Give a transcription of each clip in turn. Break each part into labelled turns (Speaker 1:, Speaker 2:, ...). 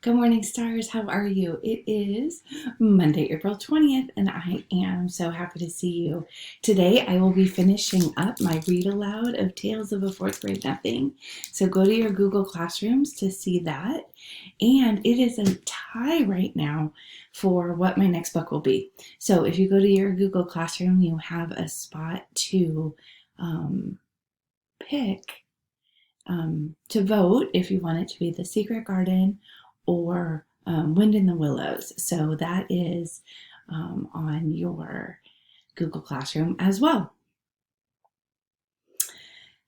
Speaker 1: Good morning, stars. How are you? It is Monday, April 20th, and I am so happy to see you. Today, I will be finishing up my read aloud of Tales of a Fourth Grade Nothing. So go to your Google Classrooms to see that. And it is a tie right now for what my next book will be. So if you go to your Google Classroom, you have a spot to pick to vote if you want it to be The Secret Garden or Wind in the Willows. So that is on your Google Classroom as well.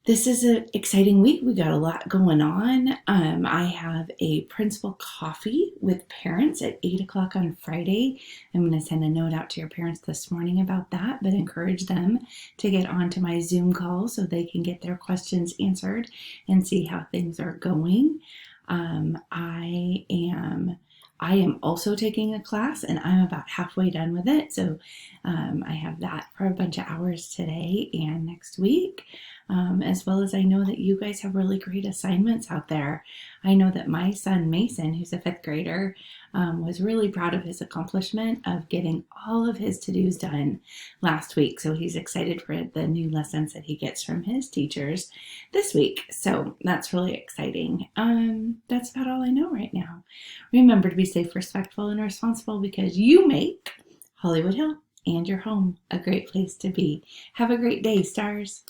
Speaker 1: This is an exciting week. We got a lot going on. I have a principal coffee with parents at 8 o'clock on Friday. I'm going to send a note out to your parents this morning about that, but encourage them to get onto my Zoom call so they can get their questions answered and see how things are going. I am also taking a class and I'm about halfway done with it. So I have that for a bunch of hours today and next week. As well as I know that you guys have really great assignments out there. I know that my son Mason, who's a fifth grader, was really proud of his accomplishment of getting all of his to-dos done last week. So he's excited for the new lessons that he gets from his teachers this week. So that's really exciting. That's about all I know right now. Remember to be safe, respectful, and responsible because you make Hollywood Hill and your home a great place to be. Have a great day, stars.